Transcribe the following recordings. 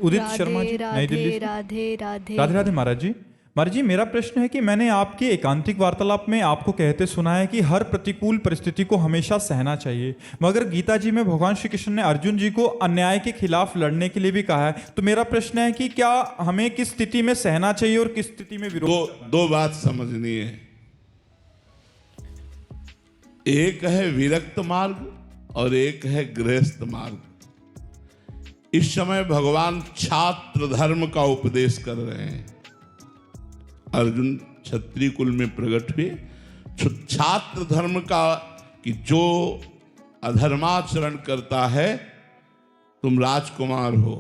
उदित शर्मा राधे जी, नई दिल्ली राधे से। राधे राधे। राधे राधे महाराज जी। महाराज जी, मेरा प्रश्न है कि मैंने आपके एकांतिक वार्तालाप में आपको कहते सुना है कि हर प्रतिकूल परिस्थिति को हमेशा सहना चाहिए, मगर गीता जी में भगवान श्री कृष्ण ने अर्जुन जी को अन्याय के खिलाफ लड़ने के लिए भी कहा है। तो मेरा प्रश्न है कि क्या हमें किस स्थिति में सहना चाहिए और किस स्थिति में विरोध दो करना दो बात समझनी है। एक है विरक्त मार्ग और एक है गृहस्थ मार्ग। इस समय भगवान छात्र धर्म का उपदेश कर रहे हैं। अर्जुन क्षत्रिय कुल में प्रकट हुए, छात्र धर्म का कि जो अधर्माचरण करता है, तुम राजकुमार हो,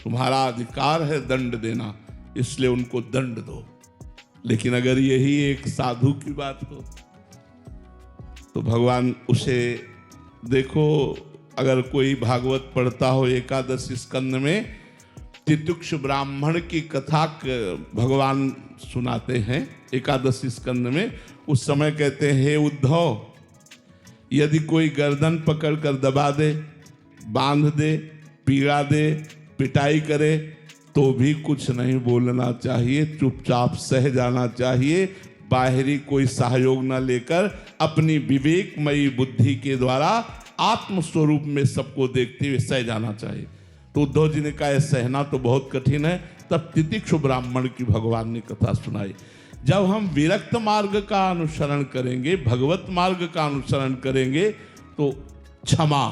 तुम्हारा अधिकार है दंड देना, इसलिए उनको दंड दो। लेकिन अगर यही एक साधु की बात हो तो भगवान उसे देखो, अगर कोई भागवत पढ़ता हो एकादश स्कंद में तितिक्ष ब्राह्मण की कथा भगवान सुनाते हैं एकादश स्कंद में। उस समय कहते हैं, हे उद्धव, यदि कोई गर्दन पकड़ कर दबा दे, बांध दे, पीड़ा दे, पिटाई करे, तो भी कुछ नहीं बोलना चाहिए, चुपचाप सह जाना चाहिए। बाहरी कोई सहयोग न लेकर अपनी विवेकमयी बुद्धि के द्वारा आत्मस्वरूप में सबको देखते हुए सह जाना चाहिए। तो उद्धव जी ने कहा सहना तो बहुत कठिन है। तब तितिक्षु ब्राह्मण की भगवान ने कथा सुनाई। जब हम विरक्त मार्ग का अनुसरण करेंगे, भगवत मार्ग का अनुसरण करेंगे, तो क्षमा,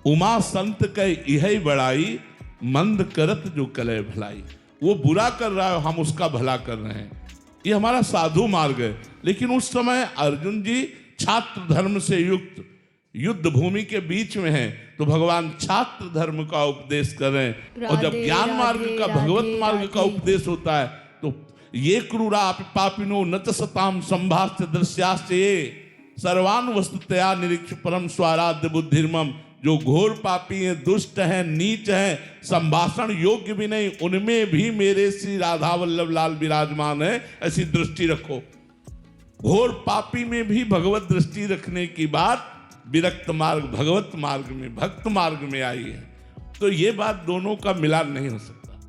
उमा संत कह यही बड़ाई, मंद करत जो कले भलाई। वो बुरा कर रहा है, हम उसका भला कर रहे हैं, ये हमारा साधु मार्ग है। लेकिन उस समय अर्जुन जी छात्र धर्म से युक्त युद्ध भूमि के बीच में हैं, तो भगवान छात्र धर्म का उपदेश कर रहे हैं। और जब ज्ञान मार्ग का, भगवत मार्ग का उपदेश होता है, तो ये क्रूरा पापिनो न च सताम संभाष्य दृश्याश्च ये सर्वान वस्तुतया निरीक्ष परम स्वाराध्य बुद्धिर्मम। जो घोर पापी हैं, दुष्ट हैं, नीच हैं, संभाषण योग्य भी नहीं, उनमें भी मेरे श्री राधा वल्लभ लाल विराजमान है, ऐसी दृष्टि रखो। घोर पापी में भी भगवत दृष्टि रखने की बात विरक्त मार्ग, भगवत मार्ग में, भक्त मार्ग में आई है। तो ये बात दोनों का मिलान नहीं हो सकता।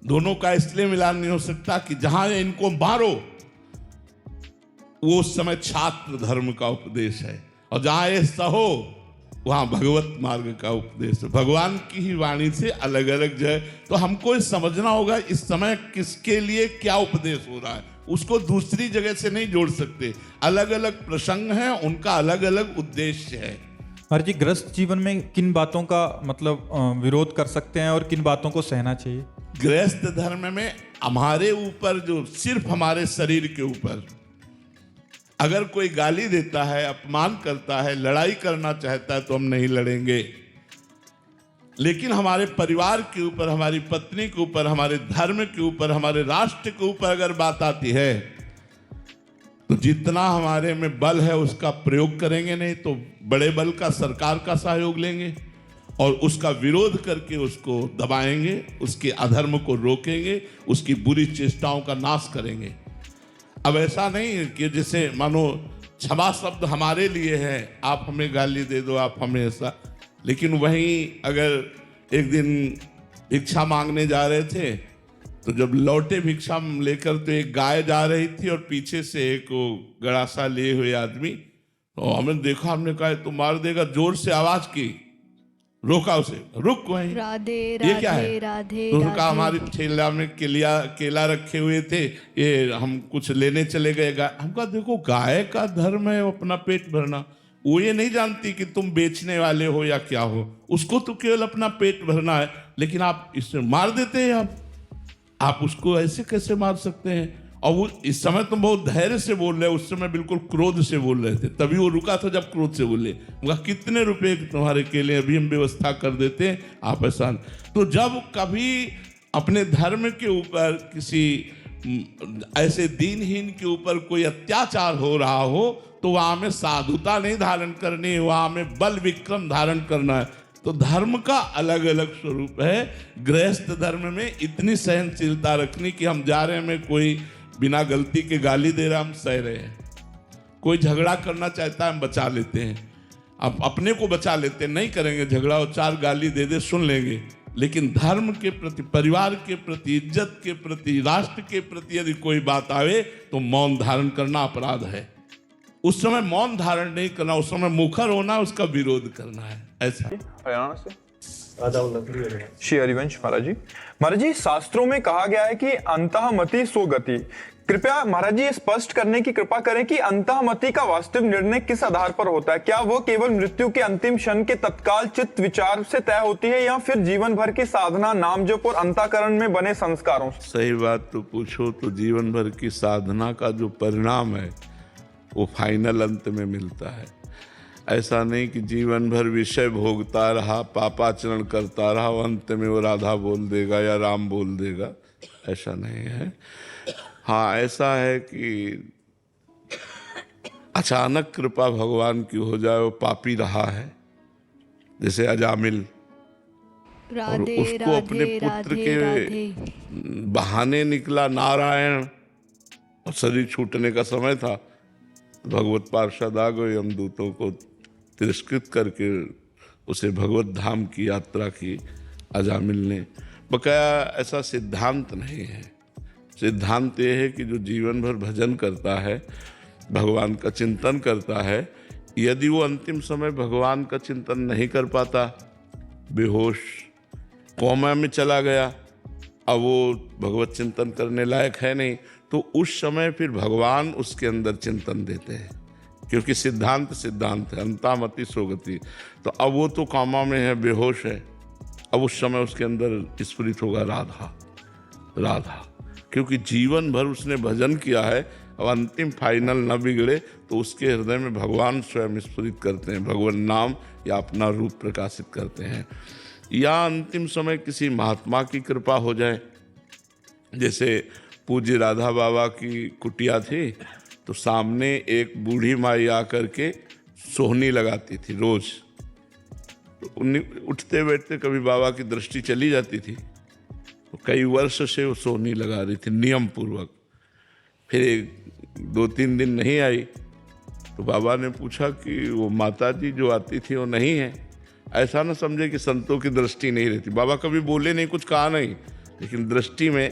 दोनों का इसलिए मिलान नहीं हो सकता कि जहां इनको मारो वो उस समय छात्र धर्म का उपदेश है, और जहां ये सहो वहां भगवत मार्ग का उपदेश है। भगवान की ही वाणी से अलग अलग जो है, तो हमको ये समझना होगा इस समय किसके लिए क्या उपदेश हो रहा है, उसको दूसरी जगह से नहीं जोड़ सकते। अलग अलग प्रसंग हैं, उनका अलग अलग उद्देश्य है। महाराज जी, गृहस्थ जीवन में किन बातों का मतलब विरोध कर सकते हैं और किन बातों को सहना चाहिए? गृहस्थ धर्म में हमारे ऊपर, जो सिर्फ हमारे शरीर के ऊपर अगर कोई गाली देता है, अपमान करता है, लड़ाई करना चाहता है, तो हम नहीं लड़ेंगे। लेकिन हमारे परिवार के ऊपर, हमारी पत्नी के ऊपर, हमारे धर्म के ऊपर, हमारे राष्ट्र के ऊपर अगर बात आती है, तो जितना हमारे में बल है उसका प्रयोग करेंगे, नहीं तो बड़े बल का, सरकार का सहयोग लेंगे और उसका विरोध करके उसको दबाएंगे, उसके अधर्म को रोकेंगे, उसकी बुरी चेष्टाओं का नाश करेंगे। अब ऐसा नहीं कि जैसे मानो क्षमा शब्द हमारे लिए है, आप हमें गाली दे दो, आप हमें ऐसा। लेकिन वहीं अगर एक दिन भिक्षा मांगने जा रहे थे, तो जब लौटे भिक्षा लेकर, तो एक गाय जा रही थी और पीछे से एक गड़ासा लिए हुए आदमी, तो हमने देखा, हमने कहा तो मार देगा, जोर से आवाज की, रोका उसे, रुक वहीं, राधे ये क्या है? राधे राधे तो उनका राधे। हमारी ठेला में केला रखे हुए थे, ये हम कुछ लेने चले गए। हम कहा देखो, गाय का धर्म है अपना पेट भरना, वो ये नहीं जानती कि तुम बेचने वाले हो या क्या हो, उसको तो केवल अपना पेट भरना है। लेकिन आप इससे मार देते हैं, आप उसको ऐसे कैसे मार सकते हैं? और वो इस समय तुम बहुत धैर्य से बोल रहे, उस समय बिल्कुल क्रोध से बोल रहे थे, तभी वो रुका था जब क्रोध से बोले। कितने रुपए तुम्हारे केले, अभी हम व्यवस्था कर देते हैं, आप ऐसा। तो जब कभी अपने धर्म के ऊपर, किसी ऐसे दीनहीन के ऊपर कोई अत्याचार हो रहा हो, तो वहां में साधुता नहीं धारण करनी, वहां में बल विक्रम धारण करना है। तो धर्म का अलग अलग स्वरूप है। गृहस्थ धर्म में इतनी सहनशीलता रखनी कि हम जा रहे हैं, में कोई बिना गलती के गाली दे रहा, हम सह रहे हैं। कोई झगड़ा करना चाहता है, हम बचा लेते हैं। आप अपने को बचा लेते, नहीं करेंगे झगड़ा और चार गाली दे दे सुन लेंगे, लेकिन धर्म के प्रति, परिवार के प्रति, इज्जत के प्रति, राष्ट्र के प्रति यदि कोई बात आवे तो मौन धारण करना अपराध है। उस समय मौन धारण नहीं करना, उस समय मुखर होना, उसका विरोध करना है। ऐसा हरियाणा से श्री हरिवंश महाराज जी शास्त्रों में कहा गया है कि अंतःमति सो गति। कृपया महाराज जी ये स्पष्ट करने की कृपा करें कि अंतःमति का वास्तविक निर्णय किस आधार पर होता है? क्या वह केवल मृत्यु के अंतिम क्षण के तत्काल चित्त विचार से तय होती है या फिर जीवन भर की साधना, नाम जप और अंतःकरण में बने संस्कारों से? सही बात तो पूछो तो जीवन भर की साधना का जो परिणाम है वो फाइनल अंत में मिलता है। ऐसा नहीं कि जीवन भर विषय भोगता रहा, पापाचरण करता रहा, अंत में वो राधा बोल देगा या राम बोल देगा, ऐसा नहीं है। हाँ, ऐसा है कि अचानक कृपा भगवान की हो जाए, वो पापी रहा है जैसे अजामिल, और उसको अपने पुत्र के बहाने निकला नारायण और शरीर छूटने का समय था, भगवत पार्षद आ गए, यमदूतों को तिरस्कृत करके उसे भगवत धाम की यात्रा की अजामिल ने। बकाया ऐसा सिद्धांत नहीं है। सिद्धांत ये है कि जो जीवन भर भजन करता है, भगवान का चिंतन करता है, यदि वो अंतिम समय भगवान का चिंतन नहीं कर पाता, बेहोश कोमा में चला गया, अब वो भगवत चिंतन करने लायक है नहीं, तो उस समय फिर भगवान उसके अंदर चिंतन देते हैं, क्योंकि सिद्धांत है, अंतःमति सो गति। तो अब वो तो कामा में है, बेहोश है, अब उस समय उसके अंदर स्फुरित होगा राधा, क्योंकि जीवन भर उसने भजन किया है। अब अंतिम फाइनल न बिगड़े तो उसके हृदय में भगवान स्वयं स्फुरित करते हैं, भगवान नाम या अपना रूप प्रकाशित करते हैं। या अंतिम समय किसी महात्मा की कृपा हो जाए, जैसे पूज्य राधा बाबा की कुटिया थी, तो सामने एक बूढ़ी माई आकर के सोहनी लगाती थी रोज, तो उठते बैठते कभी बाबा की दृष्टि चली जाती थी, तो कई वर्ष से वो सोहनी लगा रही थी नियम पूर्वक। फिर 2-3 दिन नहीं आई तो बाबा ने पूछा कि वो माता जी जो आती थी वो नहीं है। ऐसा ना समझे कि संतों की दृष्टि नहीं रहती, बाबा कभी बोले नहीं, कुछ कहा नहीं, लेकिन दृष्टि में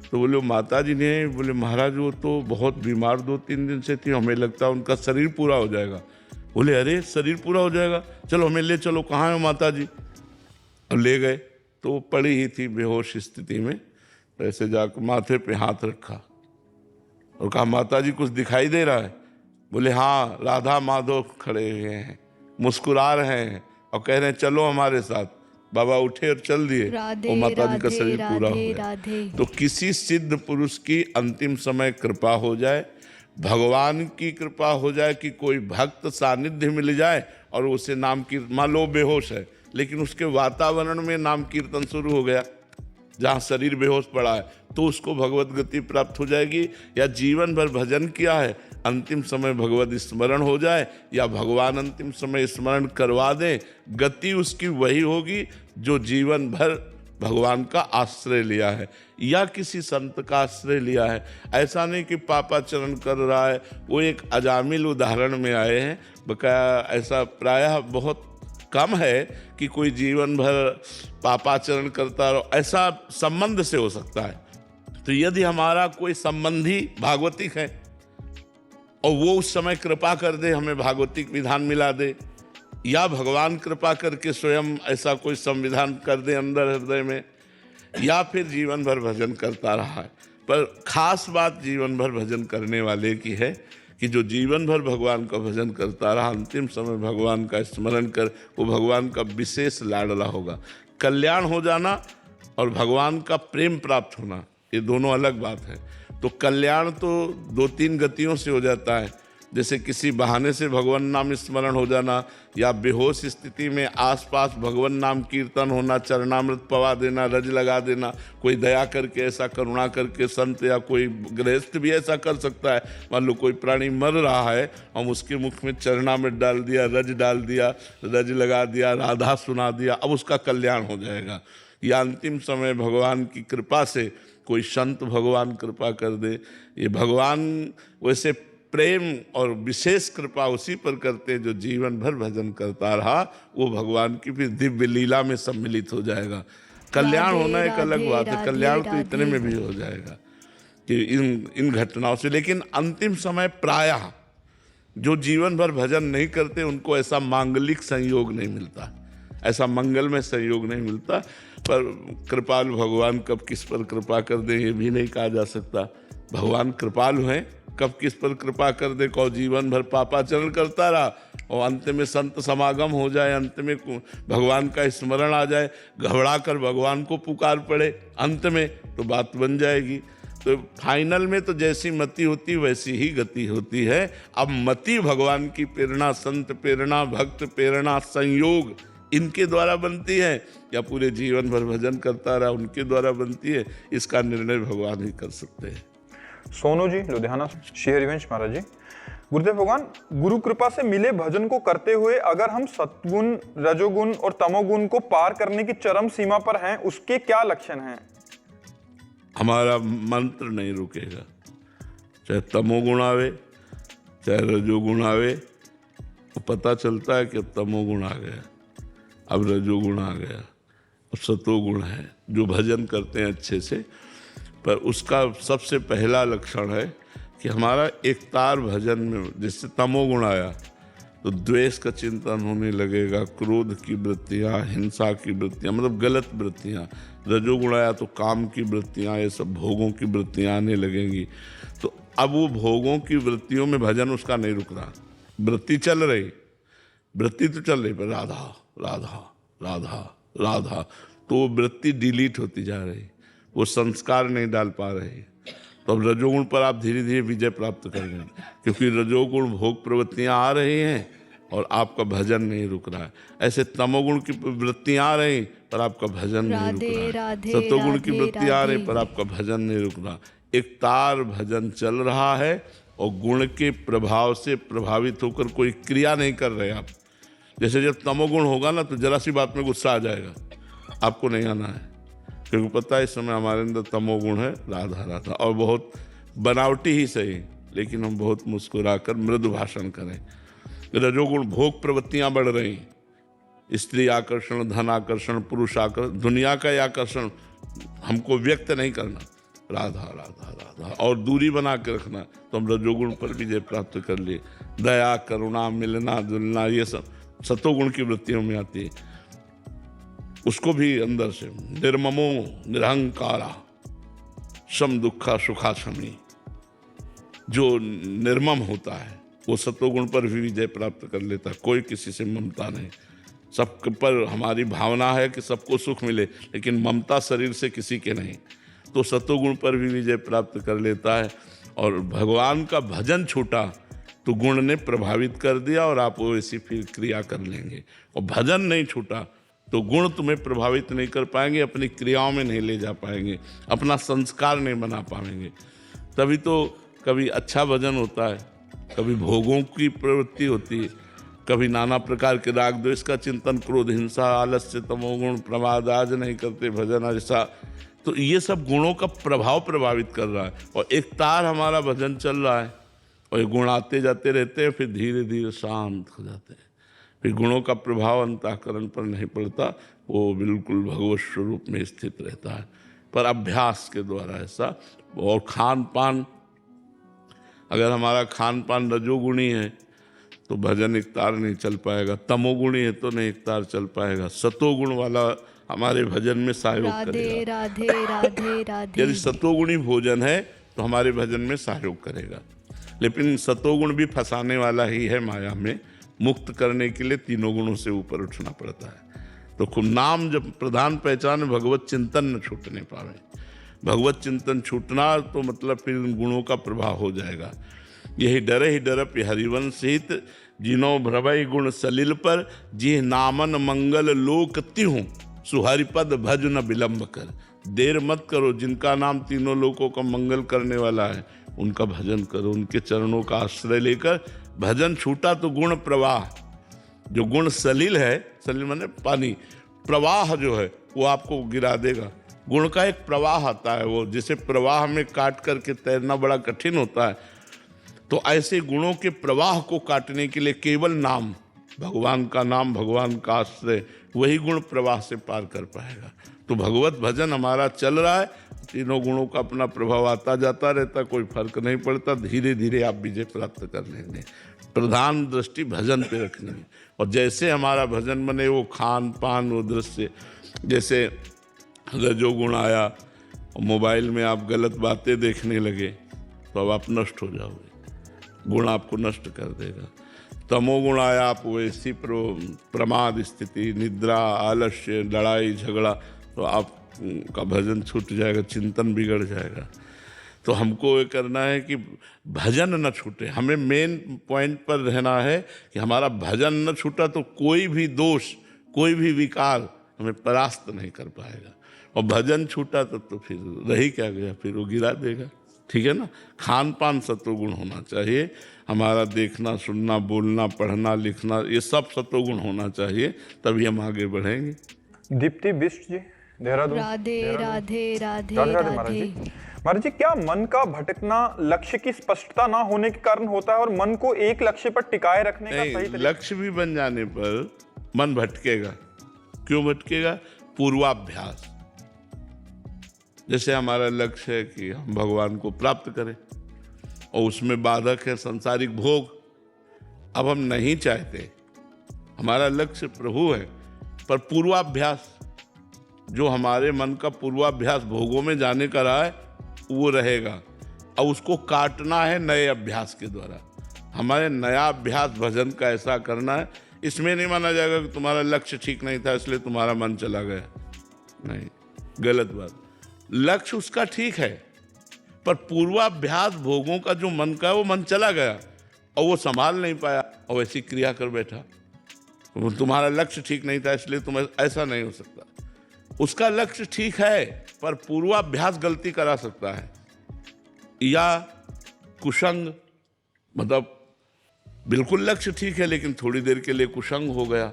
तो बोले माता जी ने, बोले महाराज वो तो बहुत बीमार 2-3 दिन से थी, हमें लगता उनका शरीर पूरा हो जाएगा। बोले अरे शरीर पूरा हो जाएगा, चलो हमें ले चलो, कहाँ है माता जी? अब ले गए तो वो पड़ी ही थी बेहोश स्थिति में, तो ऐसे जाकर माथे पे हाथ रखा और कहा माता जी कुछ दिखाई दे रहा है? बोले हाँ, राधा माधव खड़े हुए हैं, मुस्कुरा रहे हैं और कह रहे हैं चलो हमारे साथ। बाबा उठे और चल दिए, और माता जी का शरीर पूरा हो गया। तो किसी सिद्ध पुरुष की अंतिम समय कृपा हो जाए, भगवान की कृपा हो जाए कि कोई भक्त सानिध्य मिल जाए और उसे नाम कीर्तन, मान लो बेहोश है लेकिन उसके वातावरण में नाम कीर्तन शुरू हो गया, जहाँ शरीर बेहोश पड़ा है, तो उसको भगवत गति प्राप्त हो जाएगी। या जीवन भर भजन किया है, अंतिम समय भगवत स्मरण हो जाए या भगवान अंतिम समय स्मरण करवा दें, गति उसकी वही होगी जो जीवन भर भगवान का आश्रय लिया है या किसी संत का आश्रय लिया है। ऐसा नहीं कि पापाचरण कर रहा है। वो एक अजामिल उदाहरण में आए हैं, बकाया ऐसा प्रायः बहुत कम है कि कोई जीवन भर पापाचरण करता रहो, ऐसा संबंध से हो सकता है। तो यदि हमारा कोई संबंधी भागवतिक है और वो उस समय कृपा कर दे, हमें भागवतिक विधान मिला दे, या भगवान कृपा करके स्वयं ऐसा कोई संविधान कर दे अंदर हृदय में, या फिर जीवन भर भजन करता रहा है। पर खास बात जीवन भर भजन करने वाले की है कि जो जीवन भर भगवान का भजन करता रहा, अंतिम समय भगवान का स्मरण कर, वो भगवान का विशेष लाडला होगा। कल्याण हो जाना और भगवान का प्रेम प्राप्त होना, ये दोनों अलग बात है। तो कल्याण तो 2-3 गतियों से हो जाता है, जैसे किसी बहाने से भगवान नाम स्मरण हो जाना, या बेहोश स्थिति में आसपास भगवान नाम कीर्तन होना, चरणामृत पवा देना, रज लगा देना, कोई दया करके ऐसा करुणा करके संत या कोई गृहस्थ भी ऐसा कर सकता है। मान लो कोई प्राणी मर रहा है, हम उसके मुख में चरणामृत डाल दिया, रज डाल दिया, रज लगा दिया, राधा सुना दिया, अब उसका कल्याण हो जाएगा। या अंतिम समय भगवान की कृपा से कोई संत भगवान कृपा कर दे, ये भगवान वैसे प्रेम और विशेष कृपा उसी पर करते हैं जो जीवन भर भजन करता रहा, वो भगवान की फिर दिव्य लीला में सम्मिलित हो जाएगा। कल्याण होना एक अलग बात है, कल्याण तो इतने में भी हो जाएगा कि इन घटनाओं से। लेकिन अंतिम समय प्रायः जो जीवन भर भजन नहीं करते उनको ऐसा मांगलिक संयोग नहीं मिलता, ऐसा मंगलमय संयोग नहीं मिलता। पर कृपालु भगवान कब किस पर कृपा कर दे ये भी नहीं कहा जा सकता। भगवान कृपालु हैं, कब किस पर कृपा कर दे, कौ जीवन भर पापाचरण करता रहा और अंत में संत समागम हो जाए, अंत में भगवान का स्मरण आ जाए, घबरा कर भगवान को पुकार पड़े अंत में, तो बात बन जाएगी। तो फाइनल में तो जैसी मति होती वैसी ही गति होती है। अब मति भगवान की प्रेरणा, संत प्रेरणा, भक्त प्रेरणा, संयोग इनके द्वारा बनती है या पूरे जीवन भर भजन करता रहा उनके द्वारा बनती है, इसका निर्णय भगवान ही कर सकते हैं। सोनू जी लुधियाना, श्री हरिवंश महाराज जी। गुरुदेव भगवान, गुरु कृपा से मिले भजन को करते हुए अगर हम सत्गुण, रजोगुण और तमोगुण को पार करने की चरम सीमा पर हैं, उसके क्या लक्षण हैं? हमारा मंत्र नहीं रुकेगा, चाहे तमोगुण आवे चाहे रजोगुण आवे, तो पता चलता है कि अब तमोगुण आ गया, अब रजोगुण आ गया, अब सतोगुण है जो भजन करते हैं अच्छे से। पर उसका सबसे पहला लक्षण है कि हमारा एकतार भजन में, जिससे तमोगुण आया तो द्वेष का चिंतन होने लगेगा, क्रोध की वृत्तियाँ, हिंसा की वृत्तियाँ, मतलब गलत वृत्तियाँ। रजोगुण आया तो काम की वृत्तियाँ, ये सब भोगों की वृत्तियाँ आने लगेंगी। तो अब वो भोगों की वृत्तियों में भजन उसका नहीं रुक रहा, वृत्ति चल रही, वृत्ति तो चल रही, पर राधा राधा राधा राधा, तो वो वृत्ति डिलीट होती जा रही, वो संस्कार नहीं डाल पा रही। तो अब रजोगुण पर आप धीरे धीरे विजय प्राप्त करेंगे, क्योंकि रजोगुण भोग प्रवृत्तियाँ आ रही हैं और आपका भजन नहीं रुक रहा है। ऐसे तमोगुण की वृत्तियाँ आ रही पर आपका भजन नहीं रुक रहा है, सतोगुण की वृत्तियाँ आ रही पर आपका भजन नहीं रुक रहा। एक तार भजन चल रहा है और गुण के प्रभाव से प्रभावित होकर कोई क्रिया नहीं कर रहे आप। जैसे जब तमोगुण होगा ना तो जरा सी बात में गुस्सा आ जाएगा, आपको नहीं आना है, क्योंकि पता है इस समय हमारे अंदर तमोगुण है, राधा राधा, और बहुत बनावटी ही सही, लेकिन हम बहुत मुस्कुराकर मृदु भाषण करें। रजोगुण भोग प्रवृत्तियां बढ़ रही, स्त्री आकर्षण, धन आकर्षण, पुरुष आकर्षण, दुनिया का आकर्षण हमको व्यक्त नहीं करना, राधा राधा राधा, और दूरी बना के रखना, तो हम रजोगुण पर विजय प्राप्त कर लिए। दया, करुणा, मिलना जुलना, ये सब सतोगुण की वृत्तियों में आती है। उसको भी अंदर से निर्ममो निरहंकारा सम दुखा सुखा शमी, जो निर्मम होता है वो सतोगुण पर भी विजय प्राप्त कर लेता है। कोई किसी से ममता नहीं, सब पर हमारी भावना है कि सबको सुख मिले, लेकिन ममता शरीर से किसी के नहीं, तो सतोगुण पर भी विजय प्राप्त कर लेता है। और भगवान का भजन छूटा तो गुण ने प्रभावित कर दिया और आप वो ऐसी फिर क्रिया कर लेंगे। और भजन नहीं छूटा तो गुण तुम्हें प्रभावित नहीं कर पाएंगे, अपनी क्रियाओं में नहीं ले जा पाएंगे, अपना संस्कार नहीं बना पाएंगे। तभी तो कभी अच्छा भजन होता है, कभी भोगों की प्रवृत्ति होती है, कभी नाना प्रकार के राग द्वेष का चिंतन, क्रोध, हिंसा, आलस्य, तमोगुण, प्रमाद, आज नहीं करते भजन ऐसा। तो ये सब गुणों का प्रभाव प्रभावित कर रहा है और एक तार हमारा भजन चल रहा है और ये गुण आते जाते रहते हैं, फिर धीरे धीरे शांत हो जाते हैं, फिर गुणों का प्रभाव अंतःकरण पर नहीं पड़ता, वो बिल्कुल भगवत स्वरूप में स्थित रहता है। पर अभ्यास के द्वारा ऐसा। और खान पान, अगर हमारा खान पान रजोगुणी है तो भजन एक तार नहीं चल पाएगा, तमोगुणी है तो नहीं एक तार चल पाएगा, सतोगुण वाला हमारे भजन में सहयोग करेगा। राधे राधे राधे। यदि सतोगुणी भोजन है तो हमारे भजन में सहयोग करेगा, लेकिन सतोगुण भी फंसाने वाला ही है माया में। मुक्त करने के लिए तीनों गुणों से ऊपर उठना पड़ता है। तो खूब नाम जब प्रधान पहचान, भगवत चिंतन न छूटने पावे। भगवत चिंतन छूटना तो मतलब फिर उन गुणों का प्रभाव हो जाएगा। यही डरे ही डरप हरिवंश हित, जिनो भ्रवई गुण सलिल पर, जी नामन मंगल लोक तिहूं, सुहरिपद भज न विलंब कर। देर मत करो, जिनका नाम तीनों लोकों का मंगल करने वाला है उनका भजन करो, उनके चरणों का आश्रय लेकर। भजन छूटा तो गुण प्रवाह, जो गुण सलिल है, सलिल माने पानी, प्रवाह जो है वो आपको गिरा देगा। गुण का एक प्रवाह आता है, वो जिसे प्रवाह में काट करके तैरना बड़ा कठिन होता है, तो ऐसे गुणों के प्रवाह को काटने के लिए केवल नाम, भगवान का नाम, भगवान का आश्रय, वही गुण प्रवाह से पार कर पाएगा। तो भगवत भजन हमारा चल रहा है, तीनों गुणों का अपना प्रभाव आता जाता रहता, कोई फर्क नहीं पड़ता, धीरे धीरे आप विजय प्राप्त कर लेंगे। प्रधान दृष्टि भजन पे रखनी है, और जैसे हमारा भजन बने, वो खान पान, वो दृश्य, जैसे रजोगुण आया और मोबाइल में आप गलत बातें देखने लगे तो अब आप नष्ट हो जाओगे, गुण आपको नष्ट कर देगा। तमोगुण आया, आप वैसी प्रमाद स्थिति, निद्रा, आलस्य, लड़ाई झगड़ा, तो आपका भजन छूट जाएगा, चिंतन बिगड़ जाएगा। तो हमको ये करना है कि भजन न छूटे, हमें मेन पॉइंट पर रहना है कि हमारा भजन न छूटा तो कोई भी दोष, कोई भी विकार हमें परास्त नहीं कर पाएगा। और भजन छूटा तो फिर रही क्या गया, फिर वो गिरा देगा। ठीक है ना। खान पान सत्वगुण होना चाहिए, हमारा देखना, सुनना, बोलना, पढ़ना, लिखना, ये सब सत्वगुण होना चाहिए, तभी हम आगे बढ़ेंगे। दीप्ति बिष्ट जी, देहरादून। राधे राधे राधे राधे महाराज जी। महाराज जी, क्या मन का भटकना लक्ष्य की स्पष्टता ना होने के कारण होता है और मन को एक लक्ष्य पर टिकाए रखने का सही तरीका? लक्ष्य भी बन जाने पर मन भटकेगा। क्यों भटकेगा? पूर्वाभ्यास। जैसे हमारा लक्ष्य है कि हम भगवान को प्राप्त करें और उसमें बाधक है संसारिक भोग, अब हम नहीं चाहते, हमारा लक्ष्य प्रभु है, पर पूर्वाभ्यास, जो हमारे मन का पूर्वाभ्यास भोगों में जाने का रहा है वो रहेगा, और उसको काटना है नए अभ्यास के द्वारा। हमारे नया अभ्यास भजन का ऐसा करना है, इसमें नहीं माना जाएगा कि तुम्हारा लक्ष्य ठीक नहीं था इसलिए तुम्हारा मन चला गया, नहीं, गलत बात। लक्ष्य उसका ठीक है, पर पूर्वाभ्यास भोगों का जो मन का है वो मन चला गया और वो संभाल नहीं पाया और ऐसी क्रिया कर बैठा। तुम्हारा लक्ष्य ठीक नहीं था इसलिए तुम, ऐसा नहीं हो सकता। उसका लक्ष्य ठीक है पर पूर्वाभ्यास गलती करा सकता है, या कुसंग, मतलब बिल्कुल लक्ष्य ठीक है लेकिन थोड़ी देर के लिए कुसंग हो गया,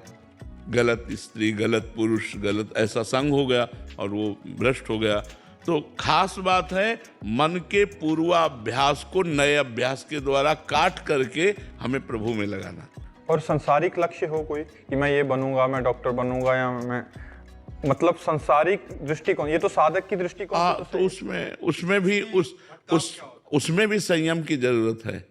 गलत स्त्री, गलत पुरुष, गलत ऐसा संग हो गया और वो भ्रष्ट हो गया। तो खास बात है मन के पूर्वाभ्यास को नए अभ्यास के द्वारा काट करके हमें प्रभु में लगाना। और संसारिक लक्ष्य हो कोई कि मैं ये बनूंगा, मैं डॉक्टर बनूंगा, या मैं, मतलब संसारिक दृष्टिकोण, ये तो साधक की दृष्टिकोण तो उसमें भी संयम की जरूरत है।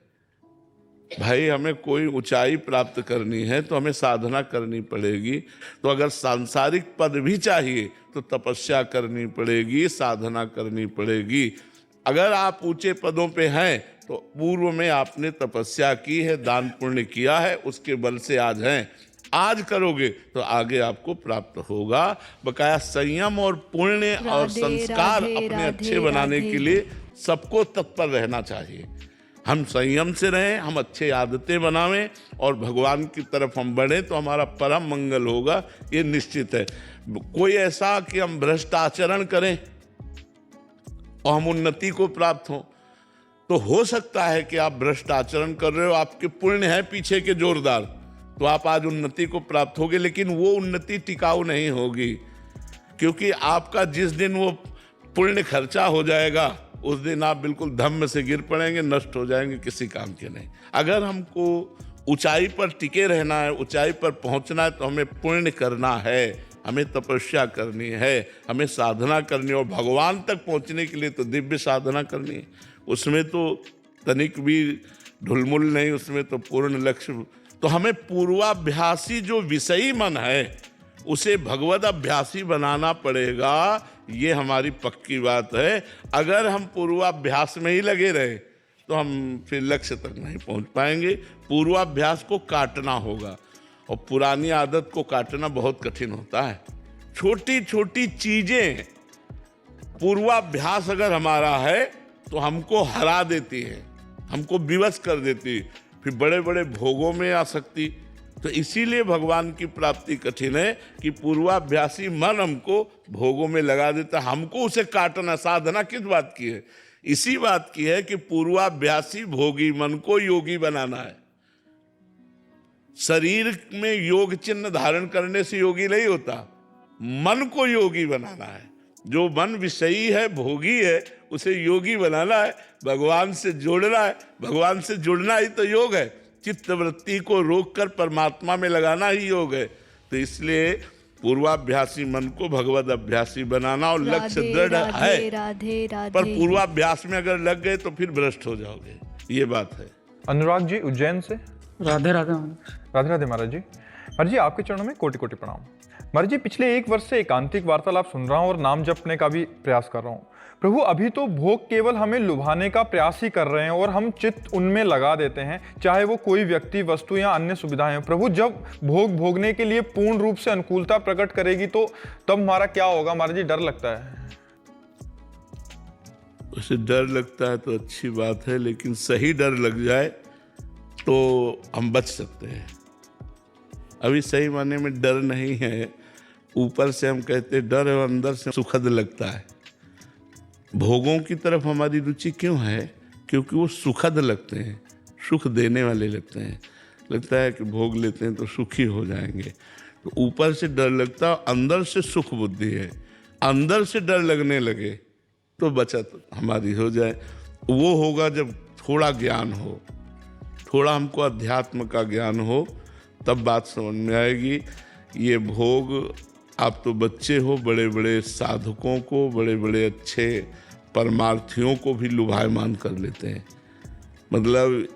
भाई हमें कोई ऊंचाई प्राप्त करनी है तो हमें साधना करनी पड़ेगी। तो अगर सांसारिक पद भी चाहिए तो तपस्या करनी पड़ेगी, साधना करनी पड़ेगी। अगर आप ऊंचे पदों पे हैं तो पूर्व में आपने तपस्या की है, दान पुण्य किया है, उसके बल से आज हैं। आज करोगे तो आगे आपको प्राप्त होगा। बकाया संयम और पुण्य और संस्कार अपने अच्छे बनाने के लिए सबको तत्पर रहना चाहिए। हम संयम से रहें, हम अच्छे आदतें बनावें और भगवान की तरफ हम बढ़ें तो हमारा परम मंगल होगा, ये निश्चित है। कोई ऐसा कि हम भ्रष्ट आचरण करें और हम उन्नति को प्राप्त हों, तो हो सकता है कि आप भ्रष्ट आचरण कर रहे हो, आपके पुण्य है पीछे के जोरदार, तो आप आज उन्नति को प्राप्त होगे, लेकिन वो उन्नति टिकाऊ नहीं होगी, क्योंकि आपका जिस दिन वो पुण्य खर्चा हो जाएगा उस दिन आप बिल्कुल धम्म से गिर पड़ेंगे, नष्ट हो जाएंगे, किसी काम के नहीं। अगर हमको ऊंचाई पर टिके रहना है, ऊंचाई पर पहुंचना है, तो हमें पुण्य करना है, हमें तपस्या करनी है, हमें साधना करनी है, और भगवान तक पहुंचने के लिए तो दिव्य साधना करनी है। उसमें तो तनिक भी ढुलमुल नहीं, उसमें तो पूर्ण लक्ष्य। तो हमें पूर्वाभ्यासी जो विषयी मन है उसे भगवत अभ्यासी बनाना पड़ेगा, ये हमारी पक्की बात है। अगर हम पूर्वाभ्यास में ही लगे रहे तो हम फिर लक्ष्य तक नहीं पहुंच पाएंगे। पूर्वाभ्यास को काटना होगा, और पुरानी आदत को काटना बहुत कठिन होता है। छोटी छोटी चीजें पूर्वाभ्यास अगर हमारा है तो हमको हरा देती है, हमको विवश कर देती, फिर बड़े बड़े भोगों में आसक्ति। तो इसीलिए भगवान की प्राप्ति कठिन है कि पूर्वाभ्यासी मन हमको भोगों में लगा देता, हमको उसे काटना। साधना किस बात की है? इसी बात की है कि पूर्वाभ्यासी भोगी मन को योगी बनाना है। शरीर में योग चिन्ह धारण करने से योगी नहीं होता, मन को योगी बनाना है। जो मन विषयी है, भोगी है, उसे योगी बनाना है, भगवान से जोड़ना है। भगवान से जुड़ना ही तो योग है। चित्त वृत्ति को रोककर परमात्मा में लगाना ही योग है। तो इसलिए पूर्वाभ्यासी मन को भगवत अभ्यासी बनाना, और लक्ष्य दृढ़ है। राधे राधे पर पूर्वाभ्यास में अगर लग गए तो फिर भ्रष्ट हो जाओगे, ये बात है। अनुराग जी उज्जैन से। राधे राधे। राधे राधे महाराज जी। महाराज जी आपके चरणों में कोटि कोटि प्रणाम। महाराज जी पिछले 1 वर्ष से एकांतिक वार्तालाप सुन रहा हूँ और नाम जपने का भी प्रयास कर रहा हूँ। प्रभु अभी तो भोग केवल हमें लुभाने का प्रयास ही कर रहे हैं और हम चित्त उनमें लगा देते हैं, चाहे वो कोई व्यक्ति, वस्तु या अन्य सुविधाएं। प्रभु जब भोग भोगने के लिए पूर्ण रूप से अनुकूलता प्रकट करेगी तो तब हमारा क्या होगा? महाराज जी डर लगता है। उसे डर लगता है तो अच्छी बात है, लेकिन सही डर लग जाए तो हम बच सकते हैं। अभी सही माने में डर नहीं है। ऊपर से हम कहते डर है और अंदर से सुखद लगता है। भोगों की तरफ हमारी रुचि क्यों है? क्योंकि वो सुखद लगते हैं, सुख देने वाले लगते हैं। लगता है कि भोग लेते हैं तो सुखी हो जाएंगे। तो ऊपर से डर लगता है, अंदर से सुख बुद्धि है। अंदर से डर लगने लगे तो बचत हमारी हो जाए। वो होगा जब थोड़ा ज्ञान हो, थोड़ा हमको अध्यात्म का ज्ञान हो, तब बात समझ में आएगी। ये भोग, आप तो बच्चे हो, बड़े बड़े साधकों को, बड़े बड़े अच्छे परमार्थियों को भी लुभायमान कर लेते हैं। मतलब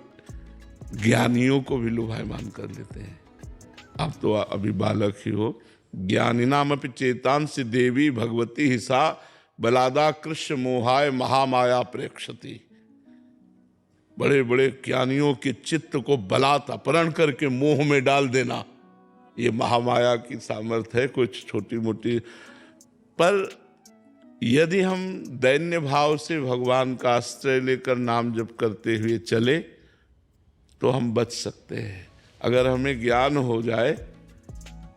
ज्ञानियों को भी लुभायमान कर लेते हैं। आप तो अभी बालक ही हो। ज्ञानिनामपि चेतांसि देवी भगवती ही सा बलादा कृष्ण मोहाय महामाया प्रेक्षति। बड़े बड़े ज्ञानियों के चित्त को बलात् अपहरण करके मोह में डाल देना, ये महामाया की सामर्थ्य है। कुछ छोटी मोटी, पर यदि हम दैन्य भाव से भगवान का आश्रय लेकर नाम जप करते हुए चले तो हम बच सकते हैं। अगर हमें ज्ञान हो जाए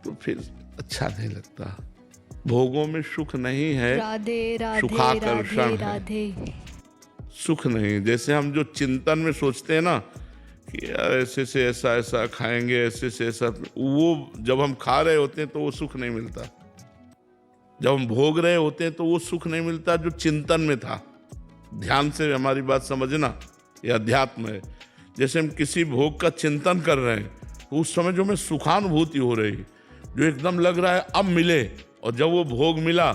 तो फिर अच्छा नहीं लगता। भोगों में सुख नहीं है, राधे राधे सुखाकर्षण राधे है, राधे। सुख नहीं। जैसे हम जो चिंतन में सोचते हैं ना कि यार ऐसे से ऐसा ऐसा खाएंगे, ऐसे से ऐसा, वो जब हम खा रहे होते हैं तो वो सुख नहीं मिलता। जब हम भोग रहे होते हैं तो वो सुख नहीं मिलता जो चिंतन में था। ध्यान से हमारी बात समझना, ये अध्यात्म है। जैसे हम किसी भोग का चिंतन कर रहे हैं तो उस समय जो हमें सुखानुभूति हो रही, जो एकदम लग रहा है अब मिले, और जब वो भोग मिला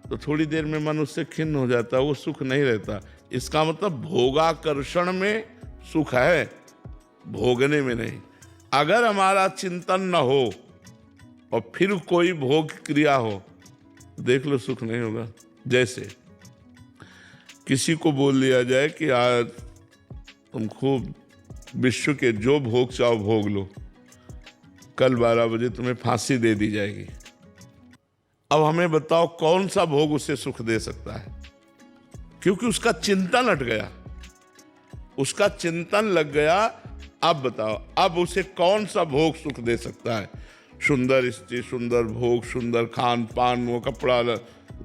तो थोड़ी देर में मन उससे खिन्न हो जाता है, वो सुख नहीं रहता। इसका मतलब भोगाकर्षण में सुख है, भोगने में नहीं। अगर हमारा चिंतन न हो और फिर कोई भोग क्रिया हो, देख लो सुख नहीं होगा। जैसे किसी को बोल दिया जाए कि आज तुम खूब विश्व के जो भोग चाहो भोग लो, कल 12 बजे तुम्हें फांसी दे दी जाएगी। अब हमें बताओ कौन सा भोग उसे सुख दे सकता है? क्योंकि उसका चिंतन हट गया, उसका चिंतन लग गया। अब बताओ, अब उसे कौन सा भोग सुख दे सकता है? सुंदर स्त्री, सुंदर भोग, सुंदर खान पान, वो कपड़ा,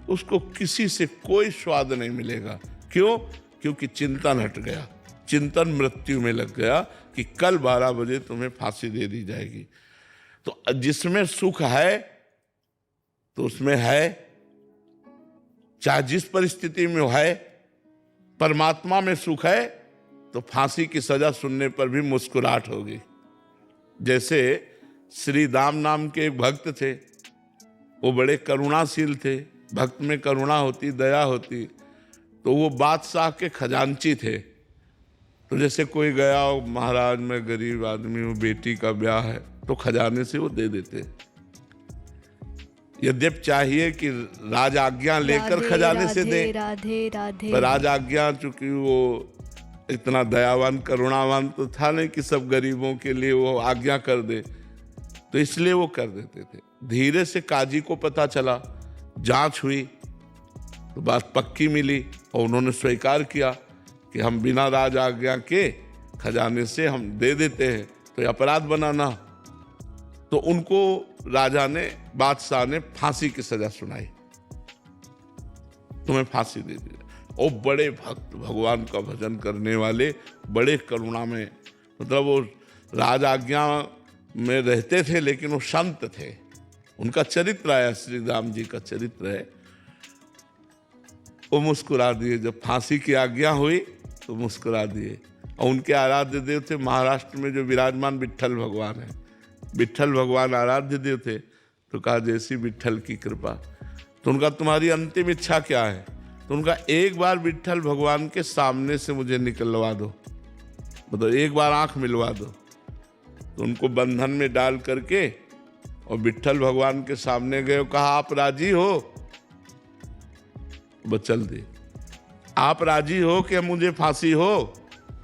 उसको किसी से कोई स्वाद नहीं मिलेगा। क्यों? क्योंकि चिंतन हट गया। चिंतन मृत्यु में लग गया कि कल 12 बजे तुम्हें फांसी दे दी जाएगी। तो जिसमें सुख है तो उसमें है, चाहे जिस परिस्थिति में है। परमात्मा में सुख है तो फांसी की सजा सुनने पर भी मुस्कुराहट होगी। जैसे श्री दाम नाम के एक भक्त थे, वो बड़े करुणाशील थे। भक्त में करुणा होती, दया होती। तो वो बादशाह के खजांची थे। तो जैसे कोई गया हो, महाराज मैं गरीब आदमी हूँ, बेटी का ब्याह है, तो खजाने से वो दे देते। यद्यप चाहिए कि राज आज्ञा लेकर खजाने से दे, राधे राधे। पर राज आज्ञा, चूंकि वो इतना दयावान करुणावान तो था नहीं कि सब गरीबों के लिए वो आज्ञा कर दे, तो इसलिए वो कर देते थे। धीरे से काजी को पता चला, जांच हुई तो बात पक्की मिली और उन्होंने स्वीकार किया कि हम बिना राज आज्ञा के खजाने से हम दे देते हैं, तो ये अपराध बनाना। तो उनको राजा ने, बादशाह ने फांसी की सजा सुनाई, तुम्हें फांसी दे दी। और बड़े भक्त, भगवान का भजन करने वाले, बड़े करुणा में, मतलब वो राज आज्ञा में रहते थे लेकिन वो संत थे। उनका चरित्र है, श्री राम जी का चरित्र है। वो मुस्कुरा दिए। जब फांसी की आज्ञा हुई तो मुस्कुरा दिए। और उनके आराध्य देव थे महाराष्ट्र में जो विराजमान विट्ठल भगवान है। विट्ठल भगवान आराध्य देव थे। तो कहा जैसी विट्ठल की कृपा। तो उनका तुम्हारी अंतिम इच्छा क्या है? तो उनका एक बार विट्ठल भगवान के सामने से मुझे निकलवा दो, मतलब एक बार आंख मिलवा दो। तो उनको बंधन में डाल करके और विट्ठल भगवान के सामने गए। कहा आप राजी हो? बचल दे, आप राजी हो कि मुझे फांसी हो?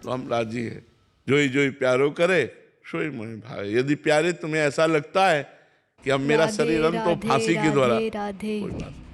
तो हम राजी हैं। जोई जोई प्यारो करे सोई मोहि भाए। यदि प्यारे तुम्हें ऐसा लगता है कि अब मेरा राधे शरीर अंत तो राधे फांसी के द्वारा, राधे राधे। कोई बात नहीं।